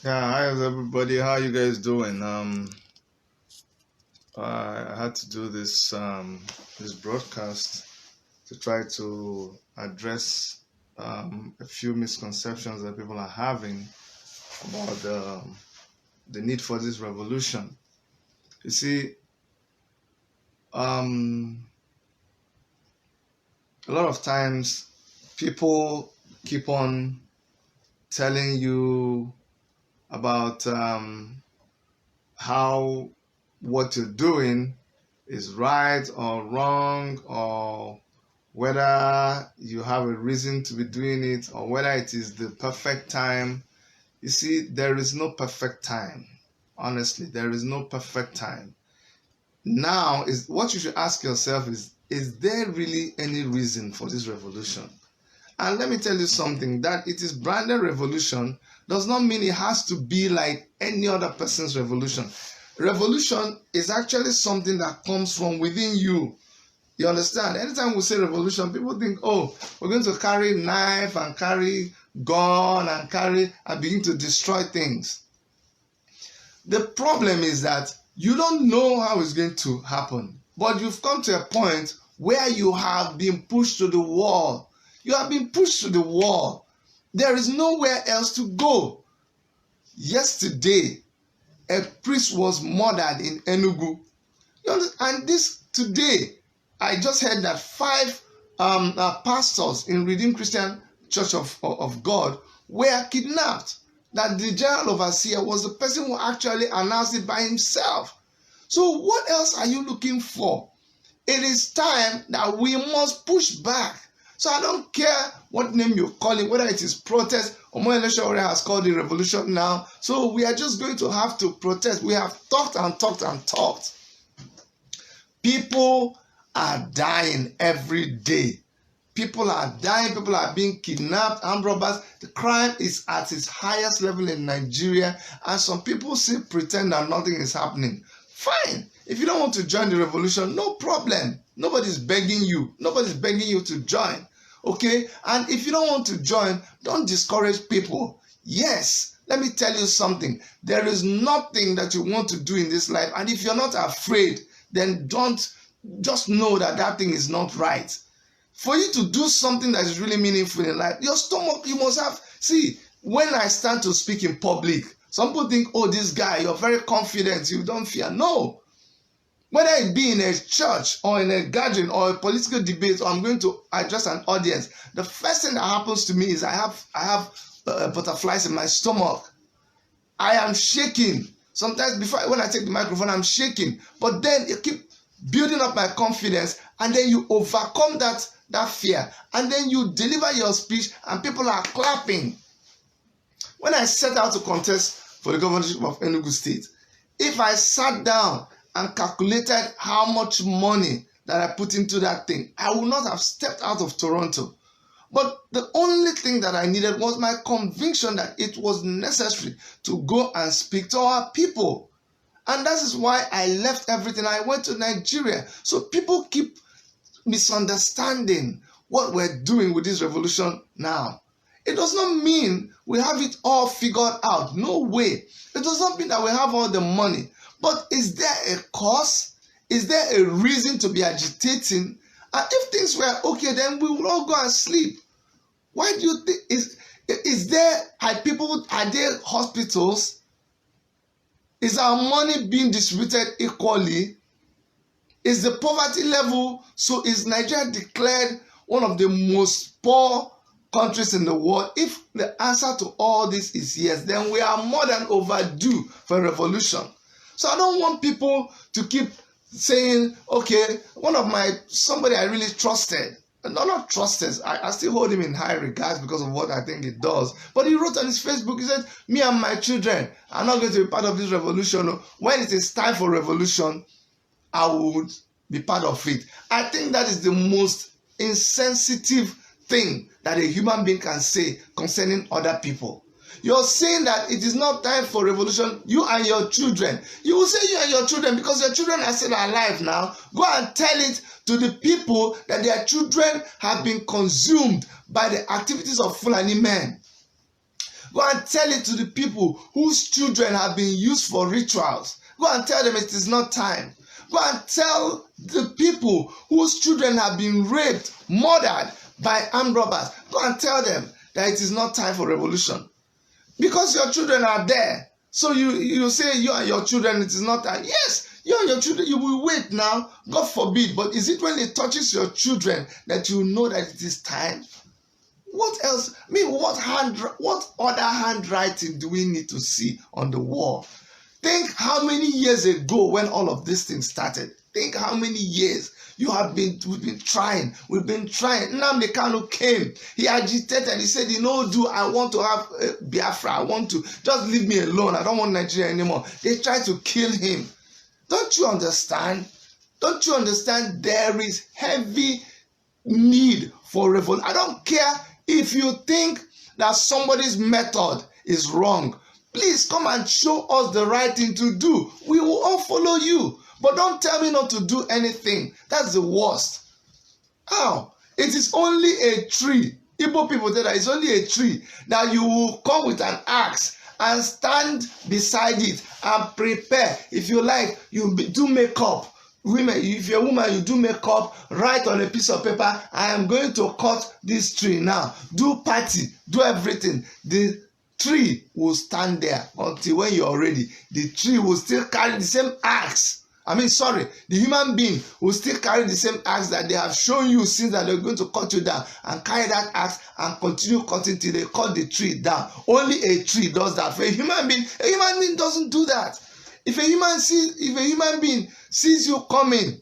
Yeah, hi everybody. How you guys doing? I had to do this broadcast to try to address a few misconceptions that people are having about the need for this revolution. You see, um, a lot of times people keep on telling you about how what you're doing is right or wrong, or whether you have a reason to be doing it, or whether it is the perfect time. You see, there is no perfect time. Honestly, there is no perfect time. Now, is what you should ask yourself is there really any reason for this revolution? And let me tell you something, that it is branded revolution does not mean it has to be like any other person's revolution. Revolution is actually something that comes from within you. You understand? Anytime we say revolution, people think, oh, we're going to carry knife and carry gun and begin to destroy things. The problem is that you don't know how it's going to happen, but you've come to a point where you have been pushed to the wall. You have been pushed to the wall. There is nowhere else to go. Yesterday, a priest was murdered in Enugu. And this today, I just heard that five pastors in Redeemed Christian Church of God were kidnapped. That the general overseer was the person who actually announced it by himself. So what else are you looking for? It is time that we must push back. So I don't care what name you call it, whether it is protest or more election has called it revolution now. So we are just going to have to protest. We have talked and talked and talked. People are dying every day. People are dying. People are being kidnapped, armed robbers. The crime is at its highest level in Nigeria, and some people still pretend that nothing is happening. Fine. If you don't want to join the revolution, no problem. Nobody's begging you. Nobody's begging you to join. Okay? And if you don't want to join, don't discourage people. Yes, let me tell you something. There is nothing that you want to do in this life, and if you're not afraid, then don't just know that that thing is not right. For you to do something that is really meaningful in life, your stomach, you must have. See, when I stand to speak in public, some people think, oh, this guy, you're very confident, you don't fear. No. Whether it be in a church or in a gathering or a political debate, or I'm going to address an audience, the first thing that happens to me is I have butterflies in my stomach. I am shaking. Sometimes when I take the microphone, I'm shaking. But then you keep building up my confidence, and then you overcome that fear, and then you deliver your speech and people are clapping. When I set out to contest for the governorship of Enugu State, if I sat down and calculated how much money that I put into that thing, I would not have stepped out of Toronto. But the only thing that I needed was my conviction that it was necessary to go and speak to our people. And that is why I left everything. I went to Nigeria. So people keep misunderstanding what we're doing with this revolution now. It does not mean we have it all figured out. No way. It does not mean that we have all the money. But is there a cause? Is there a reason to be agitating? And if things were okay, then we will all go and sleep. Why do you think? Is there, are there hospitals? Is our money being distributed equally? Is the poverty level, so is Nigeria declared one of the most poor countries in the world? If the answer to all this is yes, then we are more than overdue for a revolution. So I don't want people to keep saying, okay, somebody I really trusted, not trusted, I still hold him in high regards because of what I think he does. But he wrote on his Facebook, he said, me and my children are not going to be part of this revolution. When it is time for revolution, I would be part of it. I think that is the most insensitive thing that a human being can say concerning other people. You're saying that it is not time for revolution, you and your children. You will say you and your children because your children are still alive now. Go and tell it to the people that their children have been consumed by the activities of Fulani men. Go and tell it to the people whose children have been used for rituals. Go and tell them it is not time. Go and tell the people whose children have been raped, murdered by armed robbers. Go and tell them that it is not time for revolution. Because your children are there. So you say you and your children, it is not time. Yes, you and your children, you will wait now. God forbid. But is it when it touches your children that you know that it is time? What else? I mean, what other handwriting do we need to see on the wall? Think how many years ago when all of these things started. Think how many years we've been trying. Nnamdi Kanu came. He agitated. He said, I want to have Biafra. I want to just leave me alone. I don't want Nigeria anymore. They tried to kill him. Don't you understand? Don't you understand? There is heavy need for revolt. I don't care if you think that somebody's method is wrong. Please come and show us the right thing to do. We will all follow you. But don't tell me not to do anything. That's the worst. How? It is only a tree. Igbo people say that it's only a tree that you will come with an axe and stand beside it and prepare. If you like, you do makeup. Women, if you're a woman, you do makeup, write on a piece of paper, I am going to cut this tree now. Do party, do everything. The tree will stand there until when you're ready. The tree will still carry the same axe. The human being will still carry the same axe that they have shown you since that they're going to cut you down, and carry that axe and continue cutting till they cut the tree down. Only a tree does that. For a human being doesn't do that. If a human being sees you coming,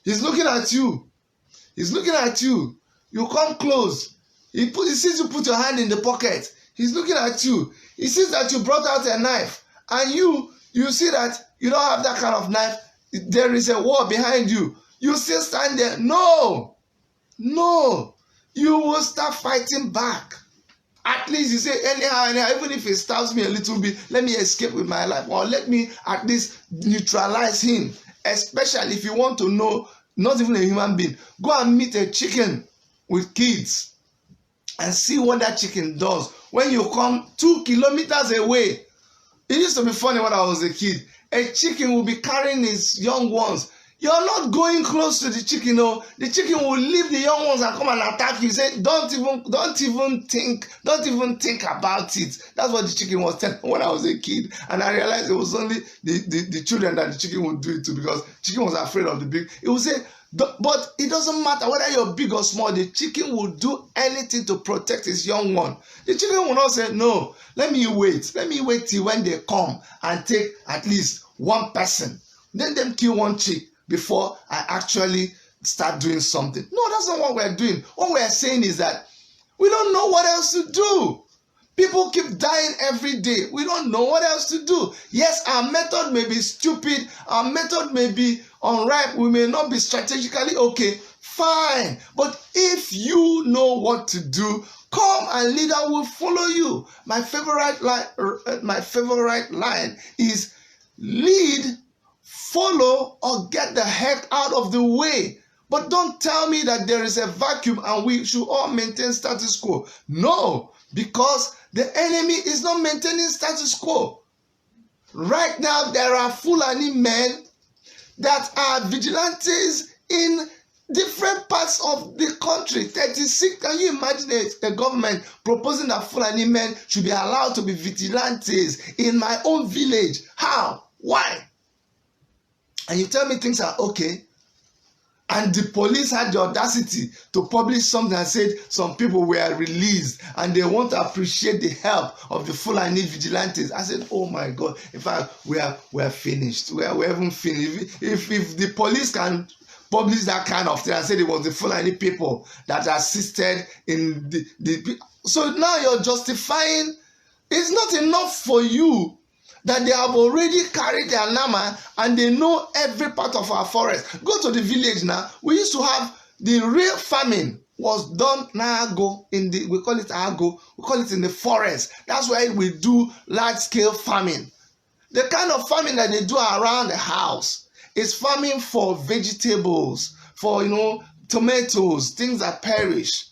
he's looking at you. You come close. He sees you put your hand in the pocket. He's looking at you. He sees that you brought out a knife, and you see that you don't have that kind of knife. There is a wall behind you. You still stand there. No. You will start fighting back. At least you say, anyhow, even if it stabs me a little bit, let me escape with my life. Or let me at least neutralize him. Especially if you want to know, not even a human being. Go and meet a chicken with kids and see what that chicken does. When you come 2 kilometers away, it used to be funny when I was a kid. A chicken will be carrying his young ones. You're not going close to the chicken. No, the chicken will leave the young ones and come and attack you. Say, don't even think about it. That's what the chicken was telling me when I was a kid. And I realized it was only the children that the chicken would do it to, because chicken was afraid of the big. It would say, but it doesn't matter whether you're big or small. The chicken will do anything to protect his young one. The chicken will not say, no, let me wait till when they come and take at least one person. Then them kill one chick before I actually start doing something. No, that's not what we're doing. What we're saying is that we don't know what else to do. People keep dying every day. We don't know what else to do. Yes, our method may be stupid. Our method may be unripe. We may not be strategically okay. Fine. But if you know what to do, come and leader will follow you. My favorite line is lead, follow, or get the heck out of the way. But don't tell me that there is a vacuum and we should all maintain status quo. No, because the enemy is not maintaining status quo. Right now, there are Fulani men that are vigilantes in different parts of the country. 36. Can you imagine a government proposing that Fulani men should be allowed to be vigilantes in my own village? How? Why? And you tell me things are okay? And the police had the audacity to publish something and said some people were released and they want to appreciate the help of the Fulani vigilantes. I said, oh my God, in fact, we are finished. We haven't finished. If the police can publish that kind of thing and say it was the Fulani people that assisted in the so now you're justifying. It's not enough for you that they have already carried their nama and they know every part of our forest. Go to the village now. We used to have the real farming was done Nago we call it Ago, we call it in the forest. That's why we do large scale farming. The kind of farming that they do around the house is farming for vegetables, for tomatoes, things that perish.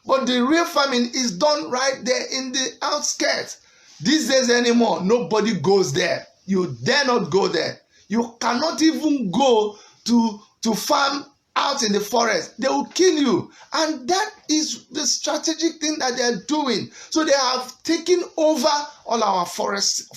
But the real farming is done right there in the outskirts. These days anymore, nobody goes there. You dare not go there. You cannot even go to farm out in the forest. They will kill you. And that is the strategic thing that they are doing. So they have taken over all our forests.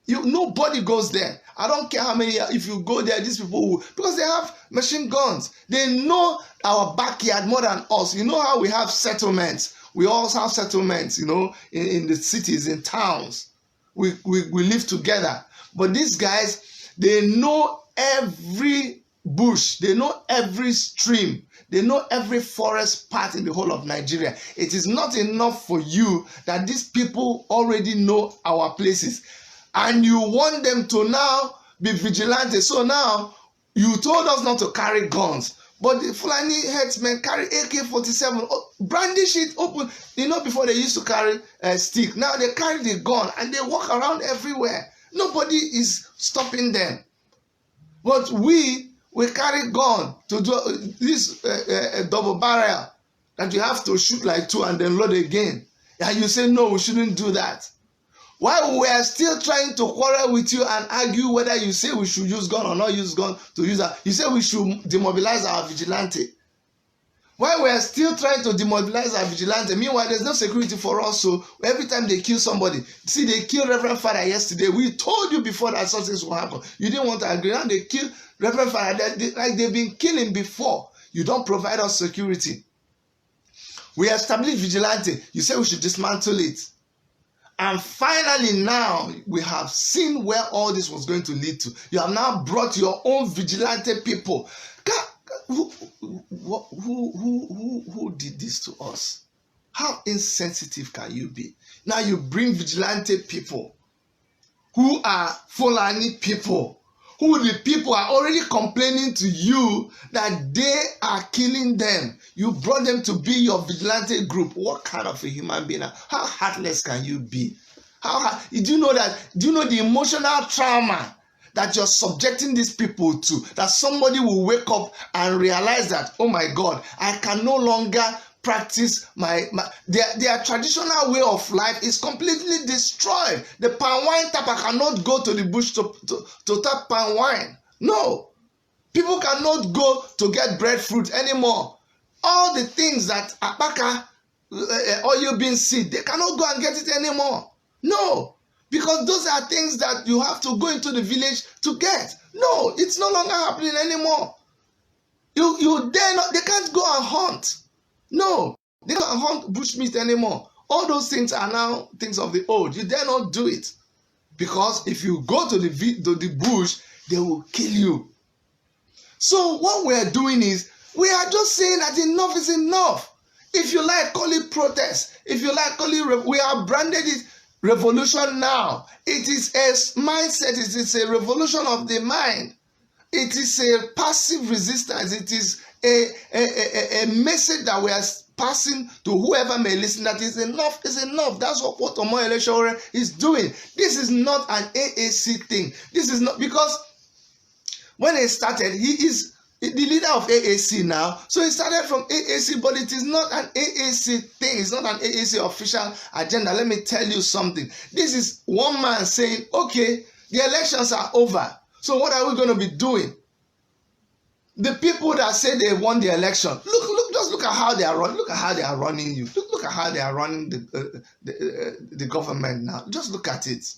Nobody goes there. I don't care how many, if you go there, these people will, because they have machine guns. They know our backyard more than us. You know how we have settlements. We also have settlements, in the cities, in towns. We live together. But these guys, they know every bush. They know every stream. They know every forest part in the whole of Nigeria. It is not enough for you that these people already know our places. And you want them to now be vigilante. So now, you told us not to carry guns. But the Fulani headsmen carry AK-47, brandish it open. Before they used to carry a stick. Now they carry the gun and they walk around everywhere. Nobody is stopping them. But we carry gun to do this double barrel that you have to shoot like two and then load again. And you say, no, we shouldn't do that. While we are still trying to quarrel with you and argue whether you say we should use gun or not use gun to use that, you say we should demobilize our vigilante. While we are still trying to demobilize our vigilante, meanwhile there's no security for us. So every time they kill somebody, see, they killed Reverend Father yesterday. We told you before that something will happen. You didn't want to agree. Now they killed Reverend Father like they've been killing before. You don't provide us security. We established vigilante. You say we should dismantle it. And finally now, we have seen where all this was going to lead to. You have now brought your own vigilante people. Who did this to us? How insensitive can you be? Now you bring vigilante people who are Fulani people, who the people are already complaining to you that they are killing them. You brought them to be your vigilante group. What kind of a human being? How heartless can you be? Do you know the emotional trauma that you're subjecting these people to? That somebody will wake up and realize that, oh my God, I can no longer practice their traditional way of life is completely destroyed. The palm wine tapper cannot go to the bush to tap palm wine. No. People cannot go to get breadfruit anymore. All the things that apaka, oil bean seed, they cannot go and get it anymore. No. Because those are things that you have to go into the village to get. No, it's no longer happening anymore. You dare not, they can't go and hunt. No, they don't hunt bushmeat anymore. All those things are now things of the old. You dare not do it. Because if you go to the bush, they will kill you. So what we are doing is, we are just saying that enough is enough. If you like, call it protest. If you like, call it, we have branded it revolution now. It is a mindset. It is a revolution of the mind. It is a passive resistance. It is a message that we are passing to whoever may listen, that is enough is enough. That's what Omoyele Sowore is doing. This is not an AAC thing. This is not, because when he started, he is the leader of AAC now. So he started from AAC, but it is not an AAC thing. It's not an AAC official agenda. Let me tell you something. This is one man saying, okay, the elections are over. So what are we going to be doing? The people that say they won the election, just look at how they are running. Look at how they are running you. Look at how they are running the government now. Just look at it.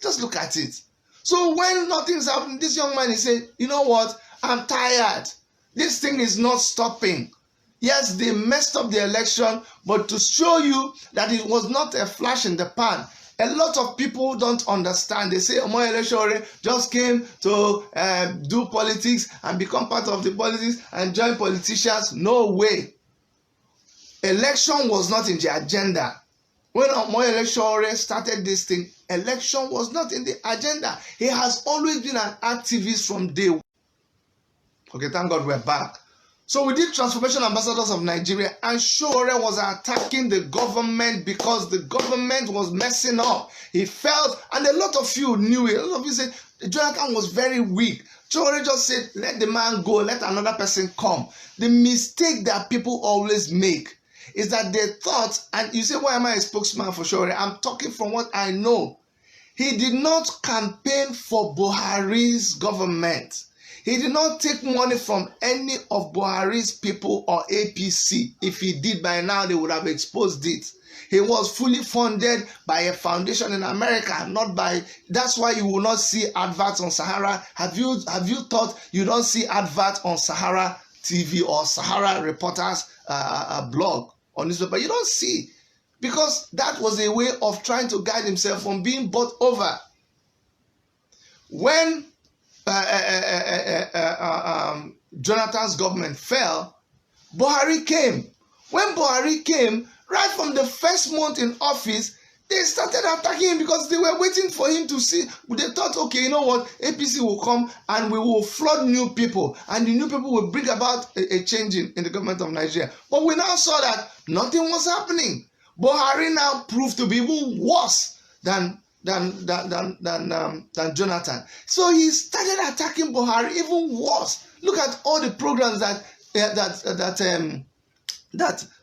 Just look at it. So when nothing's happening, this young man is saying, you know what? I'm tired. This thing is not stopping. Yes, they messed up the election, but to show you that it was not a flash in the pan. A lot of people don't understand. They say Omoyele Sowore just came to do politics and become part of the politics and join politicians. No way. Election was not in the agenda. When Omoyele Sowore started this thing, election was not in the agenda. He has always been an activist from day one. Okay, thank God we're back. So we did Transformation Ambassadors of Nigeria, and Sowore was attacking the government because the government was messing up. He felt, and a lot of you knew it. A lot of you said Jonathan was very weak. Sowore just said, let the man go, let another person come. The mistake that people always make is that they thought, and you say, why am I a spokesman for Sowore? I'm talking from what I know. He did not campaign for Buhari's government. He did not take money from any of Buhari's people or APC. If he did, by now they would have exposed it. He was fully funded by a foundation in America, not by. That's why you will not see adverts on Sahara. Have you thought you don't see adverts on Sahara TV or Sahara Reporters blog or newspaper? You don't see, because that was a way of trying to guide himself from being bought over. When Jonathan's government fell, Buhari came. When Buhari came, right from the first month in office, they started attacking him because they were waiting for him to see. They thought, okay, you know what, APC will come and we will flood new people, and the new people will bring about a change in the government of Nigeria. But we now saw that nothing was happening. Buhari now proved to be even worse than Jonathan. So he started attacking Buhari even worse. Look at all the programs that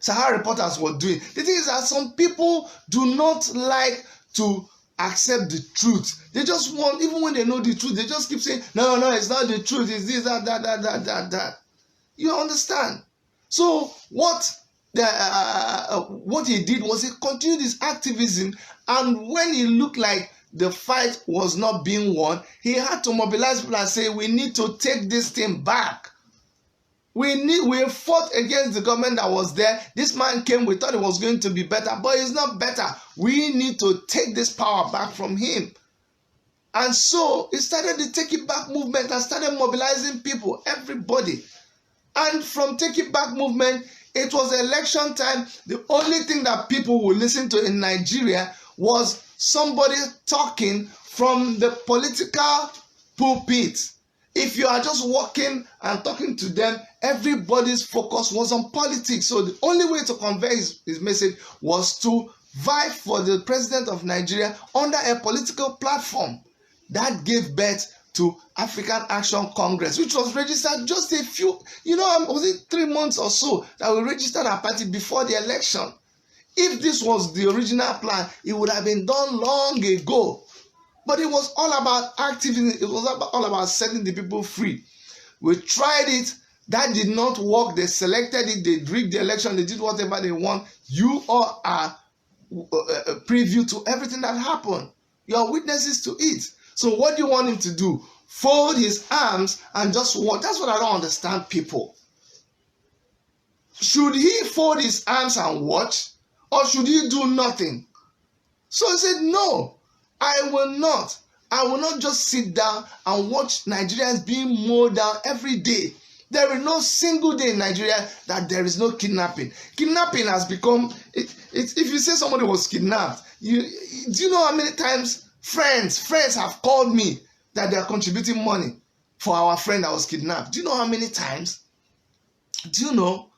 Sahara Reporters were doing. The thing is that some people do not like to accept the truth. They just want, even when they know the truth, they just keep saying, no, it's not the truth, it's this, that. You understand? So what he did was he continued his activism, and when he looked like the fight was not being won, he had to mobilize people and say, we need to take this thing back. We fought against the government that was there. This man came, we thought it was going to be better, but it's not better. We need to take this power back from him. And so he started the Take It Back movement and started mobilizing people, everybody. And from Take It Back movement, it was election time. The only thing that people would listen to in Nigeria was somebody talking from the political pulpit. If you are just walking and talking to them, everybody's focus was on politics. So the only way to convey his message was to vie for the president of Nigeria under a political platform. That gave birth to African Action Congress, which was registered just a few, was it 3 months or so that we registered our party before the election. If this was the original plan, it would have been done long ago. But it was all about activism. It was all about setting the people free. We tried it. That did not work. They selected it. They rigged the election. They did whatever they want. You all are preview to everything that happened. You are witnesses to it. So what do you want him to do? Fold his arms and just watch? That's what I don't understand, people. Should he fold his arms and watch? Or should he do nothing? So he said, no. I will not. I will not just sit down and watch Nigerians being mowed down every day. There is no single day in Nigeria that there is no kidnapping. Kidnapping has become, if you say somebody was kidnapped, do you know how many times friends have called me that they are contributing money for our friend that was kidnapped? Do you know how many times? Do you know?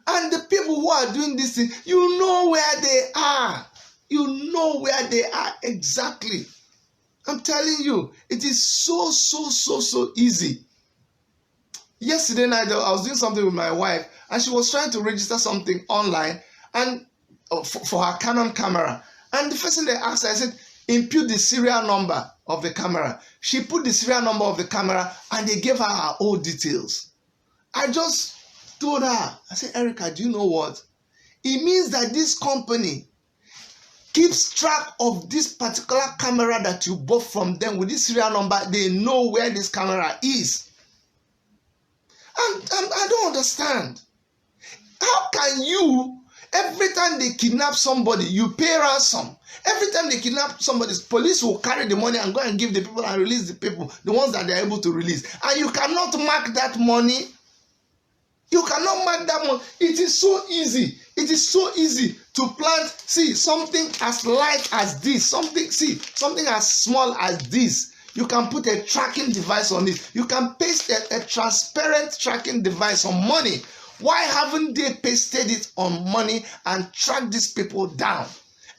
And the people who are doing this thing, you know where they are. You know where they are exactly. I'm telling you, it is so easy. Yesterday night, I was doing something with my wife, and she was trying to register something online and for her Canon camera. And the first thing they asked her, I said, input the serial number of the camera. She put the serial number of the camera, and they gave her old details. I just told her, I said, Erica, do you know what? It means that this company keeps track of this particular camera that you bought from them with this serial number. They know where this camera is. And I don't understand. How can you, every time they kidnap somebody, you pay ransom? Every time they kidnap somebody, police will carry the money and go and give the people and release the people, the ones that they are able to release. And you cannot mark that money. You cannot mark that money. It is so easy. It is so easy to plant, something as light as this, something as small as this. You can put a tracking device on it. You can paste a transparent tracking device on money. Why haven't they pasted it on money and tracked these people down?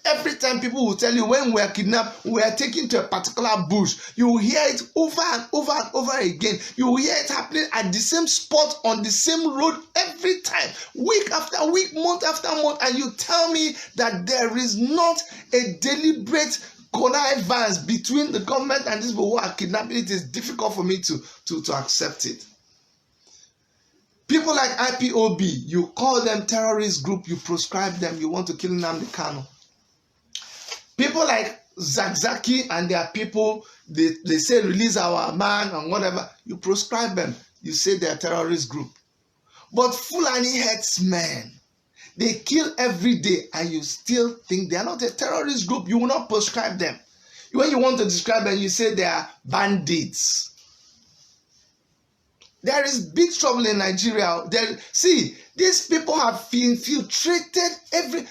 Every time people will tell you when we are kidnapped, we are taken to a particular bush. You will hear it over and over and over again. You will hear it happening at the same spot on the same road every time, week after week, month after month, and you tell me that there is not a deliberate connivance between the government and these people who are kidnapping. It is difficult for me to accept it. People like IPOB, you call them terrorist group, you proscribe them, you want to kill Nnamdi Kanu. People like Zakzaki and their people, they say release our man and whatever, you proscribe them, you say they're a terrorist group. But Fulani herdsmen, they kill every day and you still think they are not a terrorist group. You will not proscribe them. When you want to describe them, you say they are bandits. There is big trouble in Nigeria. See, these people have infiltrated every...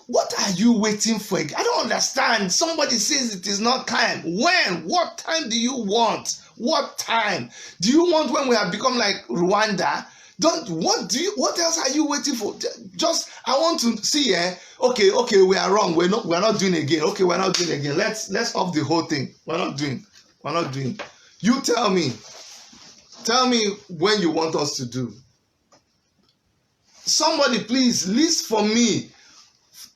What are you waiting for? I don't understand. Somebody says it is not time. When? What time do you want? What time? Do you want when we have become like Rwanda? What else are you waiting for? Just, I want to see, okay, we are wrong. We're not doing it again. Okay, we're not doing it again. Let's off the whole thing. We're not doing. You tell me when you want us to do. Somebody please list for me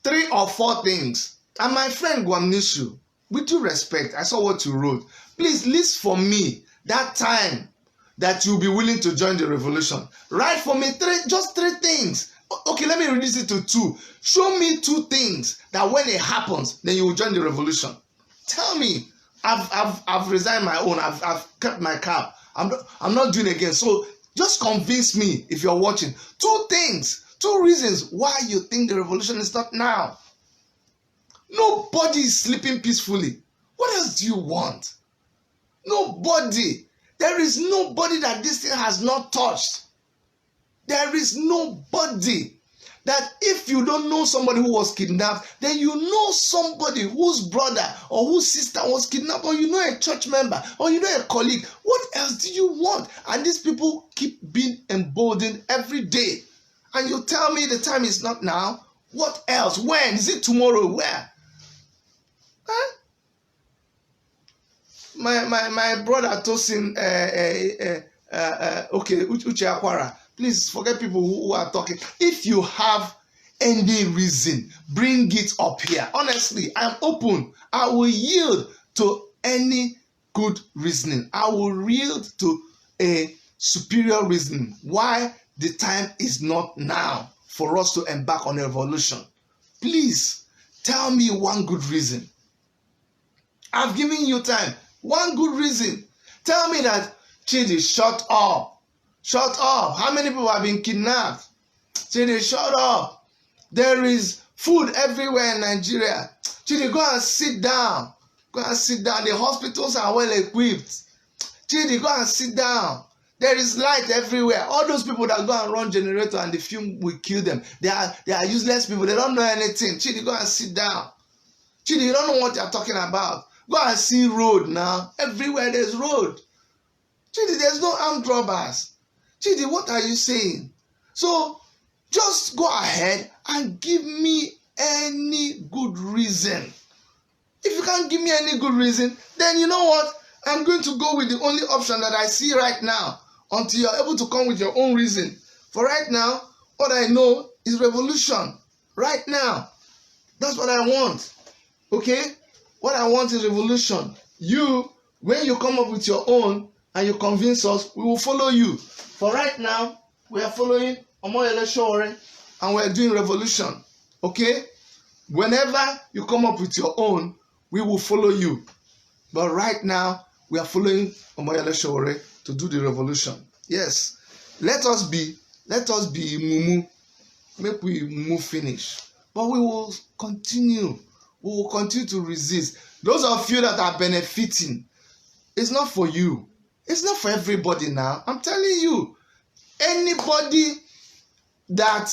3 or 4 things. And my friend Gwamnishu, with due respect, I saw what you wrote. Please list for me that time that you'll be willing to join the revolution. Write for me just 3 things. Okay, let me reduce it to 2. Show me 2 things that when it happens, then you will join the revolution. Tell me. I've resigned my own. I've kept my cap. I'm not doing it again. So just convince me if you're watching. 2 things. 2 reasons why you think the revolution is not now. Nobody is sleeping peacefully. What else do you want? Nobody. There is nobody that this thing has not touched. There is nobody that if you don't know somebody who was kidnapped, then you know somebody whose brother or whose sister was kidnapped, or you know a church member, or you know a colleague. What else do you want? And these people keep being emboldened every day. And you tell me the time is not now. What else? When? Is it tomorrow? Where? Huh? My brother Tosin, Uche Akwara, please forget people who are talking. If you have any reason, bring it up here. Honestly, I'm open. I will yield to any good reasoning. I will yield to a superior reason. Why the time is not now for us to embark on a revolution. Please tell me one good reason. I've given you time. One good reason. Tell me that, Chidi, shut up. Shut up. How many people have been kidnapped? Chidi, shut up. There is food everywhere in Nigeria. Chidi, go and sit down. Go and sit down. The hospitals are well equipped. Chidi, go and sit down. There is light everywhere. All those people that go and run generator and the fume will kill them. They are useless people. They don't know anything. Chidi, go and sit down. Chidi, you don't know what you're talking about. Go and see road now. Everywhere there's road. Chidi, there's no armed robbers. Chidi, what are you saying? So just go ahead and give me any good reason. If you can't give me any good reason, then you know what? I'm going to go with the only option that I see right now until you're able to come with your own reason. For right now, what I know is revolution. Right now. That's what I want. Okay? What I want is revolution. You, when you come up with your own and you convince us, we will follow you. For right now, we are following Omoyele Sowore and we are doing revolution. Okay? Whenever you come up with your own, we will follow you. But right now, we are following Omoyele Sowore to do the revolution. Yes. Let us be mumu. Make we move finish. But we will continue. We will continue to resist. Those of you that are benefiting, it's not for you. It's not for everybody now. I'm telling you. Anybody that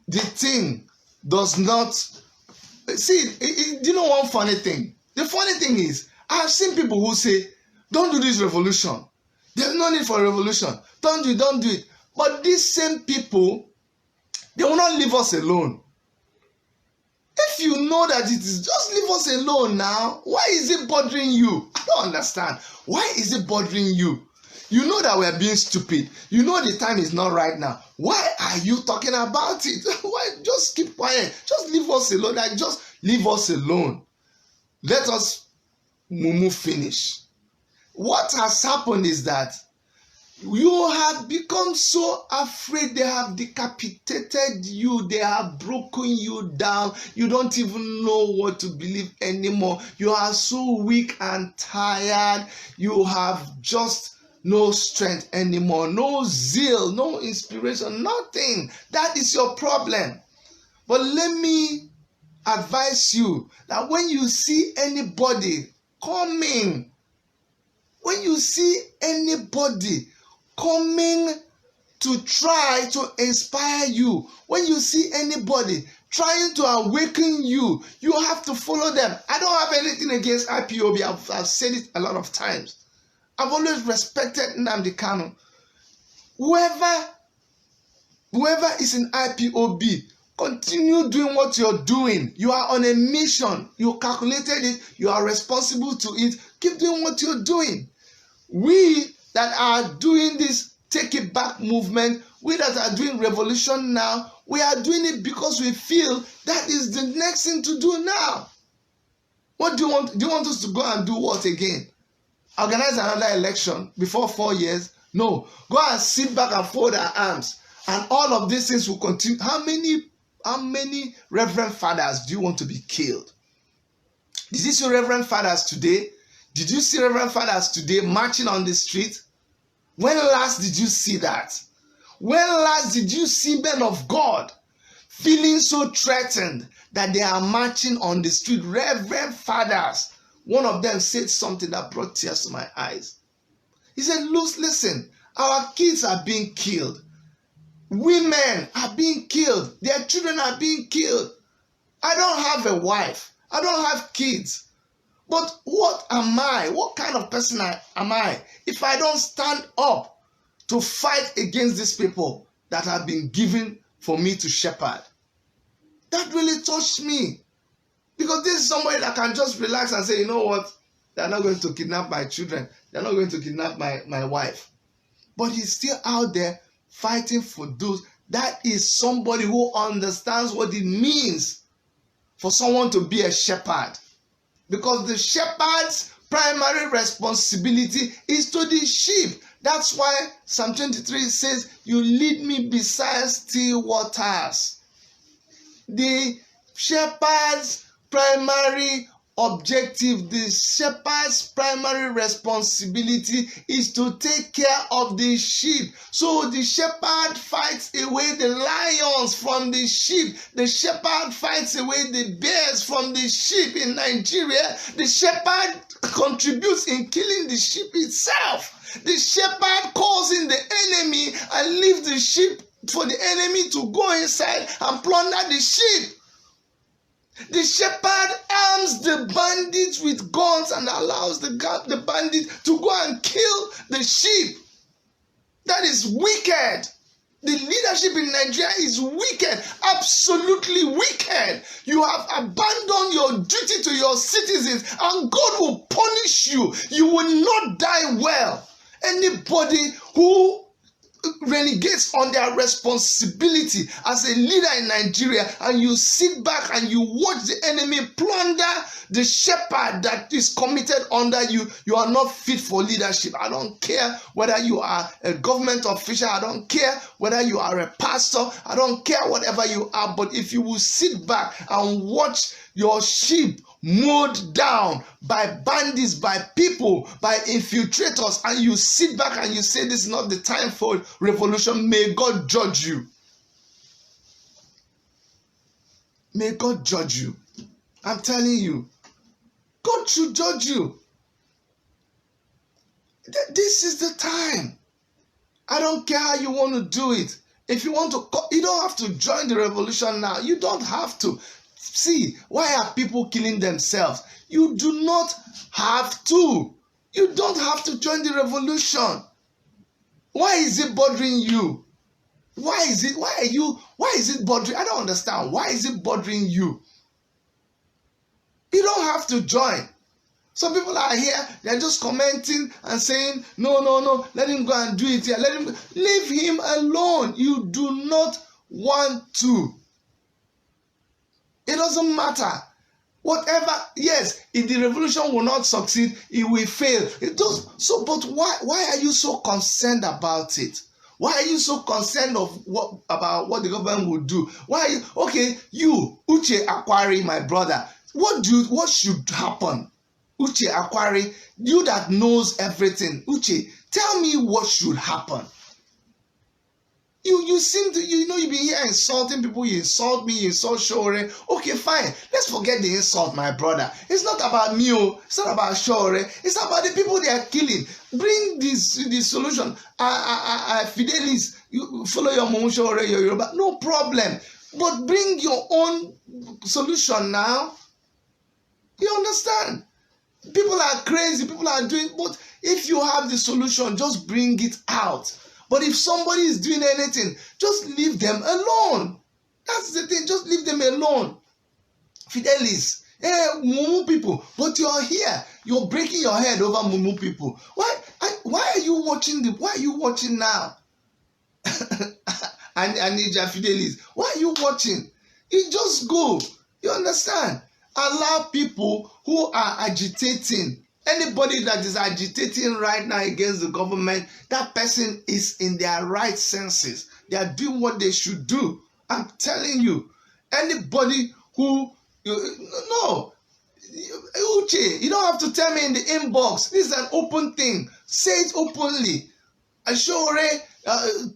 the thing does not... See, do you know one funny thing? The funny thing is, I have seen people who say, don't do this revolution. There's no need for a revolution. Don't do it. But these same people, they will not leave us alone. If you know that it is, just leave us alone now. Why is it bothering you? I don't understand. Why is it bothering you? You know that we're being stupid. You know the time is not right now. Why are you talking about it? Why? Just keep quiet. Just leave us alone. Like, just leave us alone. Let us finish. What has happened is that you have become so afraid. They have decapitated you. They have broken you down. You don't even know what to believe anymore. You are so weak and tired. You have just no strength anymore. No zeal, no inspiration, nothing. That is your problem. But let me advise you that when you see anybody coming, when you see anybody coming to try to inspire you, when you see anybody trying to awaken you, you have to follow them. I don't have anything against IPOB. I've said it a lot of times. I've always respected Nnamdi Kanu. Whoever is in IPOB, continue doing what you're doing. You are on a mission. You calculated it. You are responsible to it. Keep doing what you're doing. We that are doing this Take It Back movement, we that are doing revolution now, we are doing it because we feel that is the next thing to do now. What do you want? Do you want us to go and do what again? Organize another election before 4 years? No. Go and sit back and fold our arms. And all of these things will continue. How many reverend fathers do you want to be killed? Did you see reverend fathers today? Did you see reverend fathers today marching on the street? When last did you see that? When last did you see men of God feeling so threatened that they are marching on the street? Reverend fathers. One of them said something that brought tears to my eyes. He said, listen, our kids are being killed. Women are being killed. Their children are being killed. I don't have a wife. I don't have kids. But what am I? What kind of person am I if I don't stand up to fight against these people that have been given for me to shepherd? That really touched me. Because this is somebody that can just relax and say, you know what? They're not going to kidnap my children. They're not going to kidnap my wife. But he's still out there fighting for those. That is somebody who understands what it means for someone to be a shepherd. Because the shepherd's primary responsibility is to the sheep. That's why Psalm 23 says, you lead me beside still waters. The shepherd's primary objective, the shepherd's primary responsibility is to take care of the sheep. So the shepherd fights away the lions from the sheep. The shepherd fights away the bears from the sheep in Nigeria. The shepherd contributes in killing the sheep itself. The shepherd calls in the enemy and leaves the sheep for the enemy to go inside and plunder the sheep. The shepherd arms the bandits with guns and allows the bandits to go and kill the sheep. That is wicked. The leadership in Nigeria is wicked, absolutely wicked. You have abandoned your duty to your citizens and God will punish you. You will not die well. Anybody who renegates on their responsibility as a leader in Nigeria and you sit back and you watch the enemy plunder the shepherd that is committed under you, you are not fit for leadership. I don't care whether you are a government official, I don't care whether you are a pastor, I don't care whatever you are, but if you will sit back and watch your sheep mowed down by bandits, by people, by infiltrators, and you sit back and you say this is not the time for revolution, may God judge you. May God judge you. I'm telling you, God should judge you. This is the time. I don't care how you want to do it. If you want to, you don't have to join the revolution now. You don't have to. See, why are people killing themselves? You do not have to. You don't have to join the revolution. Why is it bothering you? Why is it bothering? I don't understand. Why is it bothering you? You don't have to join. Some people are here, they're just commenting and saying, no, no, no, let him go and do it here. Leave him alone. You do not want to. It doesn't matter. Whatever, yes, if the revolution will not succeed, it will fail. It does so, but why are you so concerned about it? Why are you so concerned about what the government will do? Why are you, okay, you, Uche Akwari, my brother, what should happen? Uche Akwari, you that knows everything, Uche, tell me what should happen. You seem to, you've been here insulting people. You insult me, you insult Shore. Okay, fine. Let's forget the insult, my brother. It's not about me. It's not about Shore. It's about the people they are killing. Bring this solution. Fidelis, you follow your mom, Shore, your Yoruba. No problem. But bring your own solution now. You understand? People are crazy. People are doing, but if you have the solution, just bring it out. But if somebody is doing anything, just leave them alone. That's the thing. Just leave them alone. Fidelis, Mumu people, but you're here. You're breaking your head over Mumu people. Why are you watching? Why are you watching now? Anija Fidelis, why are you watching? You just go. You understand? Allow people who are agitating. Anybody that is agitating right now against the government, that person is in their right senses. They are doing what they should do. I'm telling you. Anybody who, no, Uche, you don't have to tell me in the inbox. This is an open thing. Say it openly. Ashore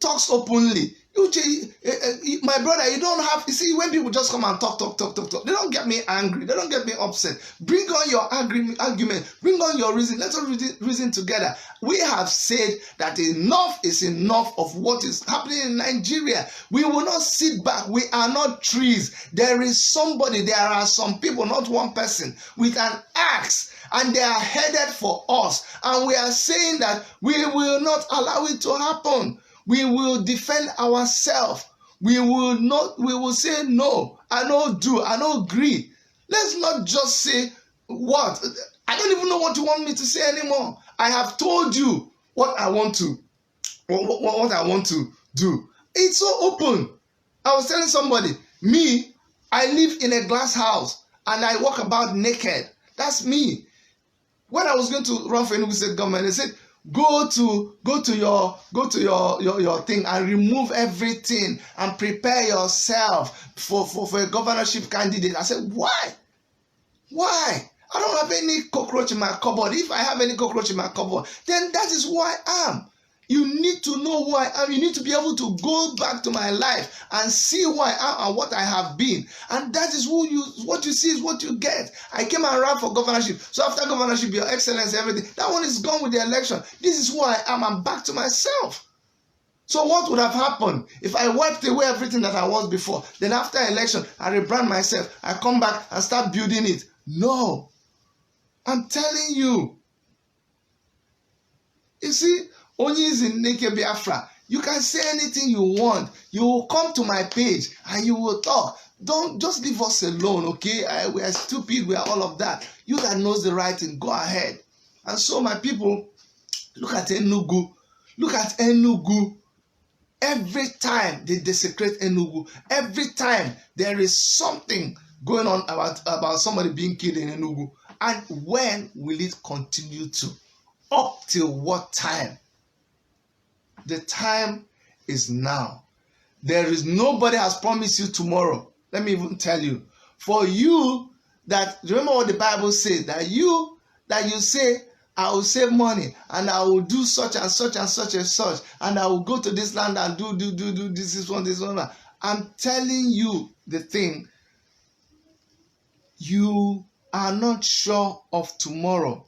talks openly. Uche, my brother, you don't have, you see, when people just come and talk, they don't get me angry, they don't get me upset. Bring on your argument, bring on your reason, let's all reason together. We have said that enough is enough of what is happening in Nigeria. We will not sit back. We are not trees. There is somebody, there are some people, not one person, with an axe, and they are headed for us. And we are saying that we will not allow it to happen. We will defend ourselves. We will say no, I don't do, I don't agree. Let's not just say what. I don't even know what you want me to say anymore. I have told you what I want to, what I want to do. It's so open. I was telling somebody, me, I live in a glass house and I walk about naked. That's me. When I was going to run for Enugu State government, they said, go to your thing and remove everything and prepare yourself for a governorship candidate. I said, why? I don't have any cockroach in my cupboard. If I have any cockroach in my cupboard, then that is who I am. You need to know who I am. You need to be able to go back to my life and see who I am and what I have been. And that is what you see is what you get. I came and ran for governorship. So after governorship, your excellency, everything, that one is gone with the election. This is who I am. I'm back to myself. So what would have happened if I wiped away everything that I was before? Then after election, I rebrand myself. I come back and start building it. No. I'm telling you. You see, only is in Nike Biafra. You can say anything you want. You will come to my page and you will talk. Don't just leave us alone, okay? We are stupid. We are all of that. You that knows the right thing, go ahead. And so, my people, look at Enugu. Look at Enugu. Every time they desecrate Enugu, every time there is something going on about somebody being killed in Enugu. And when will it continue to? Up till what time? The time is now. There is nobody has promised you tomorrow. Let me even tell you. For you that, remember what the Bible says, that you say, I will save money and I will do such and such and such and such, and I will go to this land and do this one. I'm telling you the thing. You are not sure of tomorrow.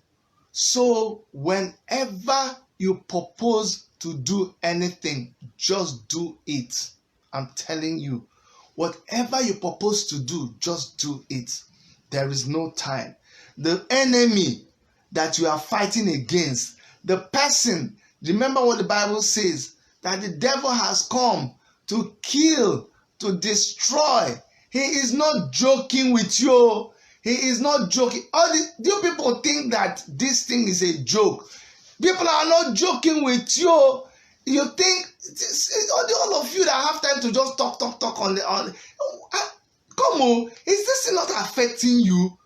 So whenever you propose to do anything, just do it. I'm telling you, whatever you propose to do, just do it. There is no time. The enemy that you are fighting against, the person, remember what the Bible says, that the devil has come to kill, to destroy. He is not joking with you. He is not joking. You people think that this thing is a joke. People are not joking with you. You think all of you that have time to just talk on come on, is this not affecting you?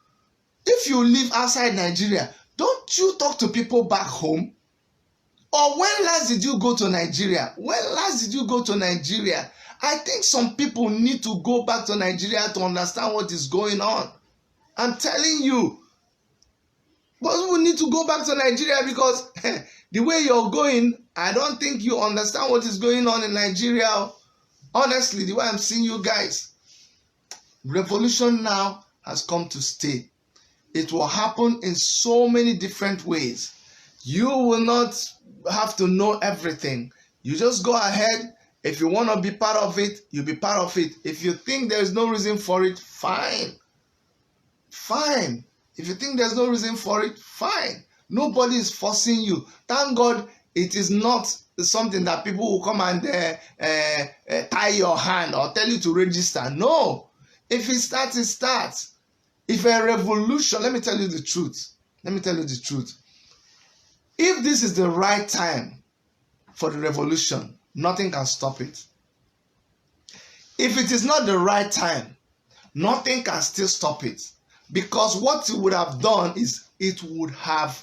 If you live outside Nigeria, don't you talk to people back home? Or when last did you go to Nigeria? When last did you go to Nigeria? I think some people need to go back to Nigeria to understand what is going on. I'm telling you. But we need to go back to Nigeria because the way you're going, I don't think you understand what is going on in Nigeria. Honestly, the way I'm seeing you guys. Revolution now has come to stay. It will happen in so many different ways. You will not have to know everything. You just go ahead. If you want to be part of it, you'll be part of it. If you think there is no reason for it, fine. Fine. If you think there's no reason for it, fine. Nobody is forcing you. Thank God it is not something that people will come and tie your hand or tell you to register. No. If it starts, it starts. If a revolution, let me tell you the truth. Let me tell you the truth. If this is the right time for the revolution, nothing can stop it. If it is not the right time, nothing can still stop it. Because what it would have done is it would have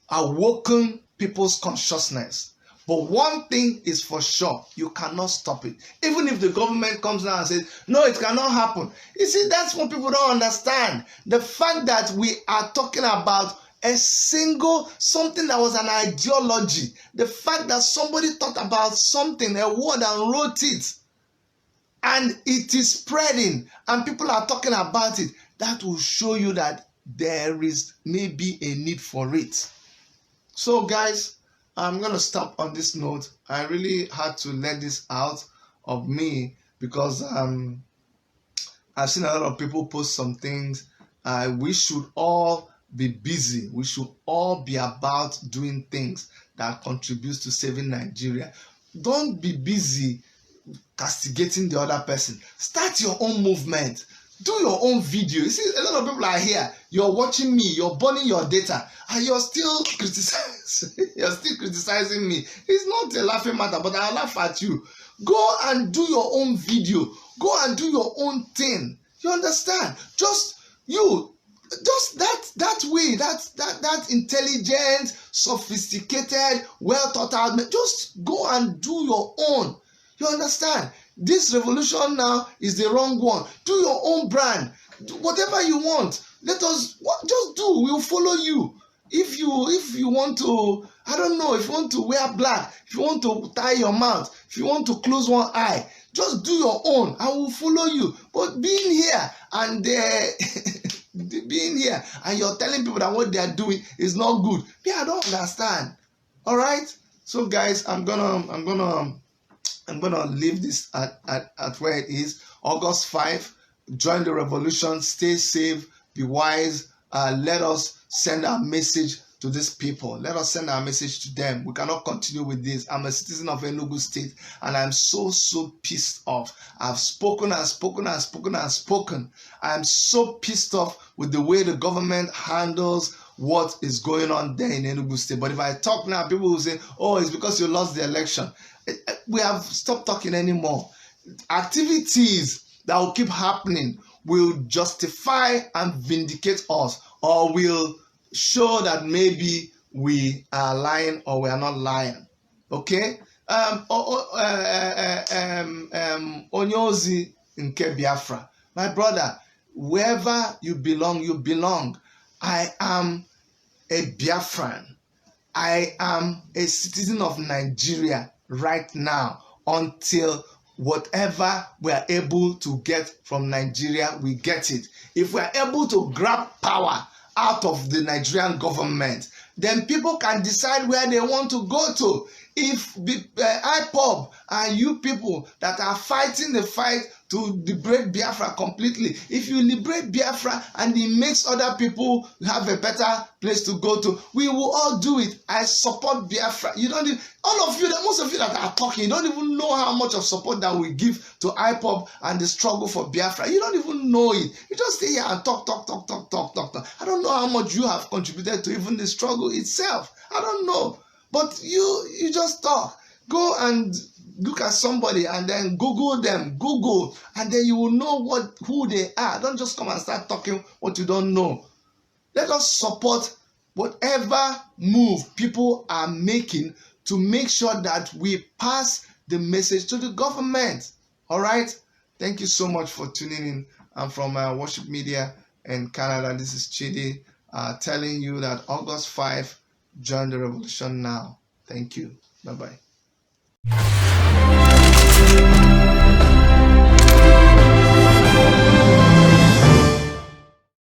awoken people's consciousness. But one thing is for sure, you cannot stop it. Even if the government comes now and says, no, it cannot happen. You see, that's what people don't understand. The fact that we are talking about something that was an ideology. The fact that somebody thought about something, a word, and wrote it. And it is spreading and people are talking about it. That will show you that there is maybe a need for it. So guys, I'm going to stop on this note. I really had to let this out of me because I've seen a lot of people post some things. We should all be busy. We should all be about doing things that contributes to saving Nigeria. Don't be busy castigating the other person. Start your own movement. Do your own video. You see, a lot of people are here. You're watching me. You're burning your data, and you're still criticizing. You're still criticizing me. It's not a laughing matter, but I'll laugh at you. Go and do your own video. Go and do your own thing. You understand? Just that way. That intelligent, sophisticated, well thought out. Just go and do your own. You understand? This revolution now is the wrong one. Do your own brand. Do whatever you want. Just do. We'll follow you. If you want to, I don't know, if you want to wear black, if you want to tie your mouth, if you want to close one eye, just do your own. I will follow you. But being here and you're telling people that what they are doing is not good. I don't understand. All right. So guys, I'm gonna leave this at where it is. August 5, join the revolution, stay safe, be wise. Let us send our message to these people. Let us send our message to them. We cannot continue with this. I'm a citizen of Enugu State and I'm so pissed off. I've spoken and spoken and spoken and spoken. I'm so pissed off with the way the government handles what is going on there in Enugu State. But if I talk now, people will say, oh, it's because you lost the election. We have stopped talking anymore. Activities that will keep happening will justify and vindicate us, or will show that maybe we are lying or we are not lying. Okay? Onyozi nke Biafra. My brother, wherever you belong, you belong. I am a Biafran. I am a citizen of Nigeria right now until whatever we are able to get from Nigeria, we get it. If we are able to grab power out of the Nigerian government, then people can decide where they want to go to. If IPOB and you people that are fighting the fight to liberate Biafra completely, if you liberate Biafra and it makes other people have a better place to go to, we will all do it. I support Biafra. You don't even, all of you, most of you that are talking, you don't even know how much of support that we give to IPOB and the struggle for Biafra. You don't even know it. You just stay here and talk. I don't know how much you have contributed to even the struggle itself. I don't know. But you just talk. Go and look at somebody and then Google them. Google, and then you will know who they are. Don't just come and start talking what you don't know. Let us support whatever move people are making to make sure that we pass the message to the government. All right? Thank you so much for tuning in. I'm from Worship Media in Canada. This is Chidi telling you that August 5, join the revolution now. Thank you. Bye-bye.